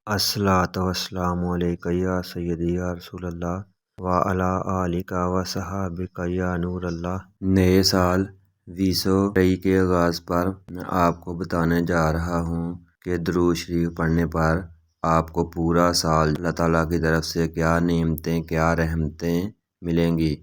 الصلاۃ والسلام علیک یا سیدی یا رسول اللہ وعلی آلک و صحابک یا نور اللہ۔ نئے سال 2023 کے آغاز پر میں آپ کو بتانے جا رہا ہوں کہ درود شریف پڑھنے پر آپ کو پورا سال اللہ تعالیٰ کی طرف سے کیا نعمتیں، کیا رحمتیں ملیں گی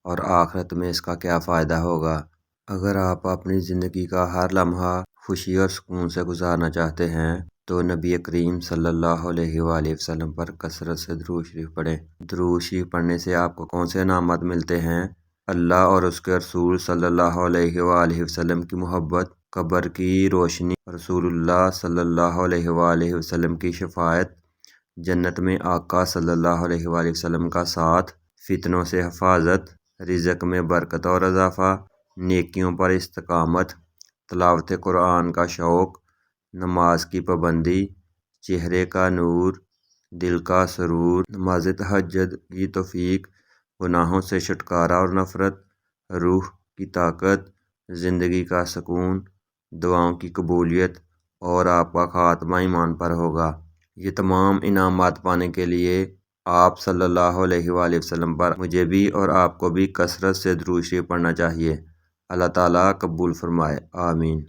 اور آخرت میں اس کا کیا فائدہ ہوگا۔ اگر آپ اپنی زندگی کا ہر لمحہ خوشی اور سکون سے گزارنا چاہتے ہیں تو نبی کریم صلی اللہ علیہ وآلہ وسلم پر کثرت سے درود شریف پڑھیں۔ درود شریف پڑھنے سے آپ کو کون سے انعامات ملتے ہیں؟ اللہ اور اس کے رسول صلی اللہ علیہ وآلہ وسلم کی محبت، قبر کی روشنی، رسول اللہ صلی اللہ علیہ وآلہ وسلم کی شفاعت، جنت میں آقا صلی اللہ علیہ وآلہ وسلم کا ساتھ، فتنوں سے حفاظت، رزق میں برکت اور اضافہ، نیکیوں پر استقامت، تلاوت قرآن کا شوق، نماز کی پابندی، چہرے کا نور، دل کا سرور، نماز تہجد کی توفیق، گناہوں سے چھٹکارا اور نفرت، روح کی طاقت، زندگی کا سکون، دعاؤں کی قبولیت اور آپ کا خاتمہ ایمان پر ہوگا۔ یہ تمام انعامات پانے کے لیے آپ صلی اللہ علیہ وآلہ وسلم پر مجھے بھی اور آپ کو بھی کثرت سے درود شریف پڑھنا چاہیے۔ اللہ تعالیٰ قبول فرمائے، آمین۔